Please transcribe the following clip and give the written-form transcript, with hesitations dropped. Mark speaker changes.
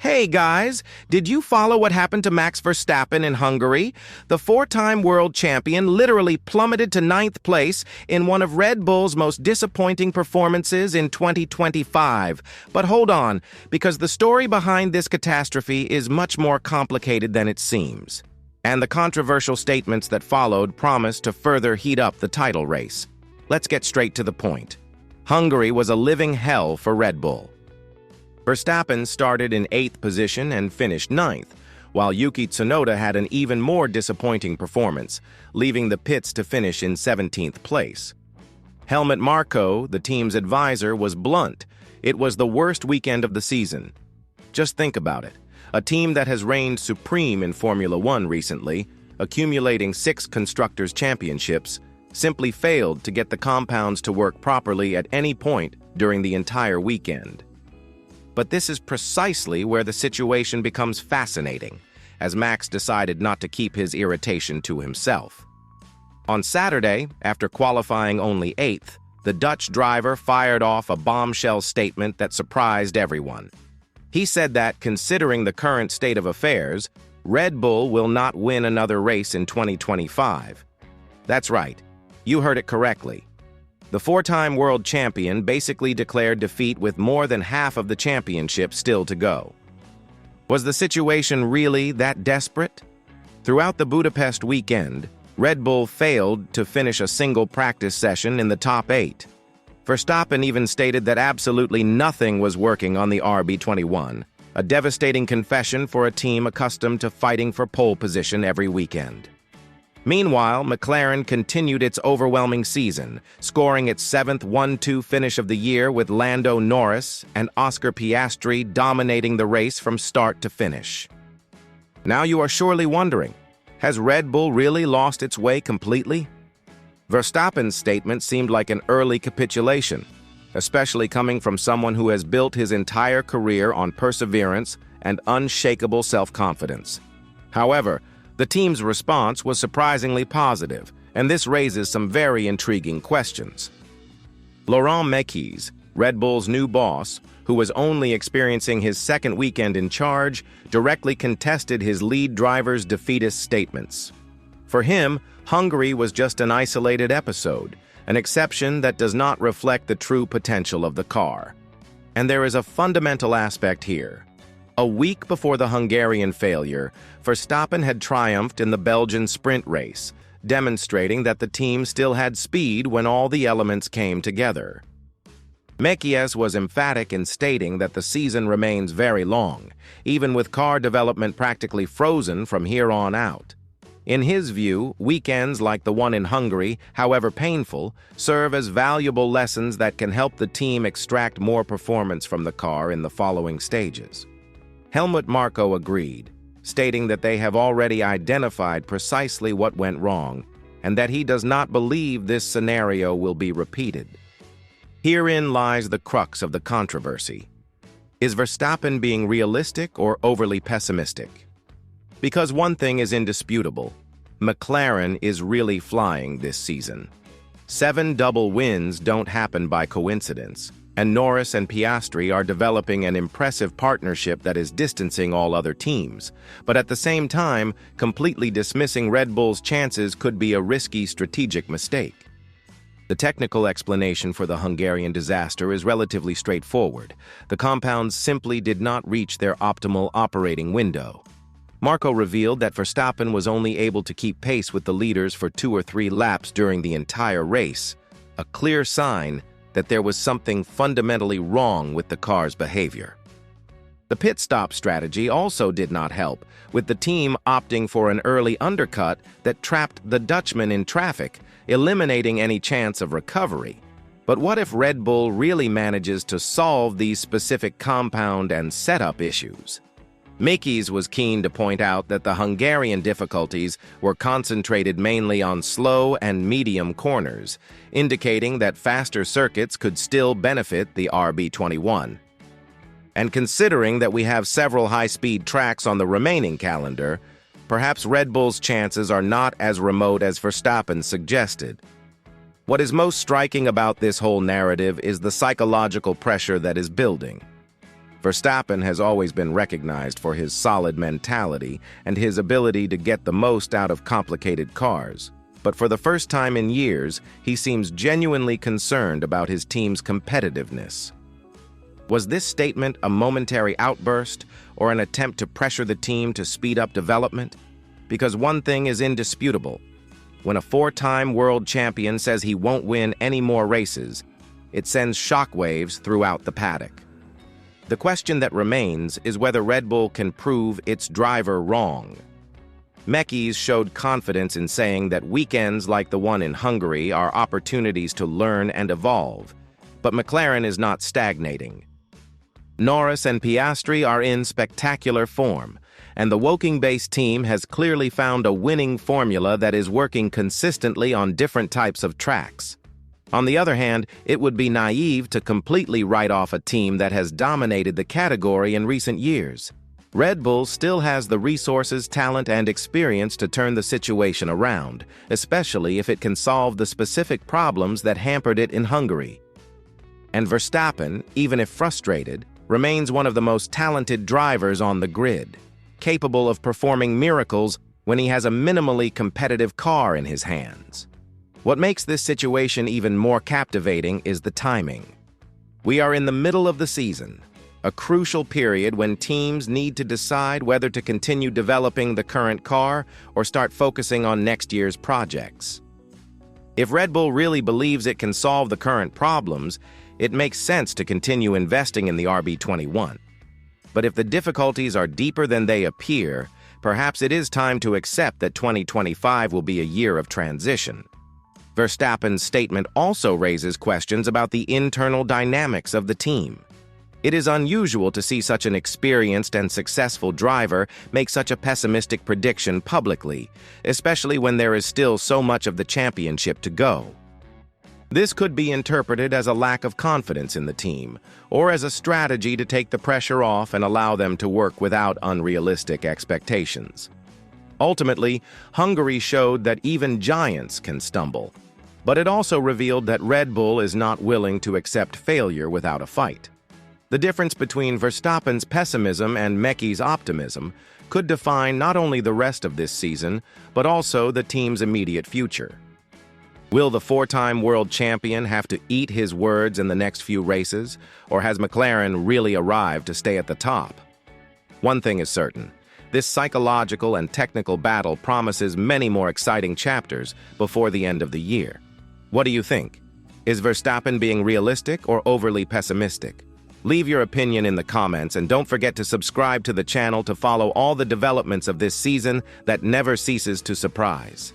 Speaker 1: Hey guys, did you follow what happened to Max Verstappen in Hungary? The four-time world champion literally plummeted to ninth place in one of Red Bull's most disappointing performances in 2025. But hold on, because the story behind this catastrophe is much more complicated than it seems. And the controversial statements that followed promised to further heat up the title race. Let's get straight to the point. Hungary was a living hell for Red Bull. Verstappen started in 8th position and finished 9th, while Yuki Tsunoda had an even more disappointing performance, leaving the pits to finish in 17th place. Helmut Marko, the team's advisor, was blunt. It was the worst weekend of the season. Just think about it. A team that has reigned supreme in Formula One recently, accumulating 6 Constructors' Championships, simply failed to get the compounds to work properly at any point during the entire weekend. But this is precisely where the situation becomes fascinating, as Max decided not to keep his irritation to himself. On Saturday, after qualifying only 8th, the Dutch driver fired off a bombshell statement that surprised everyone. He said that, considering the current state of affairs, Red Bull will not win another race in 2025. That's right, you heard it correctly. The four-time world champion basically declared defeat with more than half of the championship still to go. Was the situation really that desperate? Throughout the Budapest weekend, Red Bull failed to finish a single practice session in the top 8. Verstappen even stated that absolutely nothing was working on the RB21, a devastating confession for a team accustomed to fighting for pole position every weekend. Meanwhile, McLaren continued its overwhelming season, scoring its 7th 1-2 finish of the year with Lando Norris and Oscar Piastri dominating the race from start to finish. Now you are surely wondering, has Red Bull really lost its way completely? Verstappen's statement seemed like an early capitulation, especially coming from someone who has built his entire career on perseverance and unshakable self-confidence. However, the team's response was surprisingly positive, and this raises some very intriguing questions. Laurent Mekies, Red Bull's new boss, who was only experiencing his second weekend in charge, directly contested his lead driver's defeatist statements. For him, Hungary was just an isolated episode, an exception that does not reflect the true potential of the car. And there is a fundamental aspect here. A week before the Hungarian failure, Verstappen had triumphed in the Belgian sprint race, demonstrating that the team still had speed when all the elements came together. Mekies was emphatic in stating that the season remains very long, even with car development practically frozen from here on out. In his view, weekends like the one in Hungary, however painful, serve as valuable lessons that can help the team extract more performance from the car in the following stages. Helmut Marko agreed, stating that they have already identified precisely what went wrong and that he does not believe this scenario will be repeated. Herein lies the crux of the controversy. Is Verstappen being realistic or overly pessimistic? Because one thing is indisputable, McLaren is really flying this season. 7 double wins don't happen by coincidence, and Norris and Piastri are developing an impressive partnership that is distancing all other teams. But at the same time, completely dismissing Red Bull's chances could be a risky strategic mistake. The technical explanation for the Hungarian disaster is relatively straightforward. The compounds simply did not reach their optimal operating window. Marko revealed that Verstappen was only able to keep pace with the leaders for 2 or 3 laps during the entire race, a clear sign that there was something fundamentally wrong with the car's behavior. The pit stop strategy also did not help, with the team opting for an early undercut that trapped the Dutchman in traffic, eliminating any chance of recovery. But what if Red Bull really manages to solve these specific compound and setup issues? Mekies was keen to point out that the Hungarian difficulties were concentrated mainly on slow and medium corners, indicating that faster circuits could still benefit the RB21. And considering that we have several high-speed tracks on the remaining calendar, perhaps Red Bull's chances are not as remote as Verstappen suggested. What is most striking about this whole narrative is the psychological pressure that is building. Verstappen has always been recognized for his solid mentality and his ability to get the most out of complicated cars. But for the first time in years, he seems genuinely concerned about his team's competitiveness. Was this statement a momentary outburst or an attempt to pressure the team to speed up development? Because one thing is indisputable. When a four-time world champion says he won't win any more races, it sends shockwaves throughout the paddock. The question that remains is whether Red Bull can prove its driver wrong. Mekis showed confidence in saying that weekends like the one in Hungary are opportunities to learn and evolve, but McLaren is not stagnating. Norris and Piastri are in spectacular form, and the Woking-based team has clearly found a winning formula that is working consistently on different types of tracks. On the other hand, it would be naive to completely write off a team that has dominated the category in recent years. Red Bull still has the resources, talent, and experience to turn the situation around, especially if it can solve the specific problems that hampered it in Hungary. And Verstappen, even if frustrated, remains one of the most talented drivers on the grid, capable of performing miracles when he has a minimally competitive car in his hands. What makes this situation even more captivating is the timing. We are in the middle of the season, a crucial period when teams need to decide whether to continue developing the current car or start focusing on next year's projects. If Red Bull really believes it can solve the current problems, it makes sense to continue investing in the RB21. But if the difficulties are deeper than they appear, perhaps it is time to accept that 2025 will be a year of transition. Verstappen's statement also raises questions about the internal dynamics of the team. It is unusual to see such an experienced and successful driver make such a pessimistic prediction publicly, especially when there is still so much of the championship to go. This could be interpreted as a lack of confidence in the team, or as a strategy to take the pressure off and allow them to work without unrealistic expectations. Ultimately, Hungary showed that even giants can stumble, but it also revealed that Red Bull is not willing to accept failure without a fight. The difference between Verstappen's pessimism and Mekis' optimism could define not only the rest of this season, but also the team's immediate future. Will the four-time world champion have to eat his words in the next few races, or has McLaren really arrived to stay at the top? One thing is certain. This psychological and technical battle promises many more exciting chapters before the end of the year. What do you think? Is Verstappen being realistic or overly pessimistic? Leave your opinion in the comments and don't forget to subscribe to the channel to follow all the developments of this season that never ceases to surprise.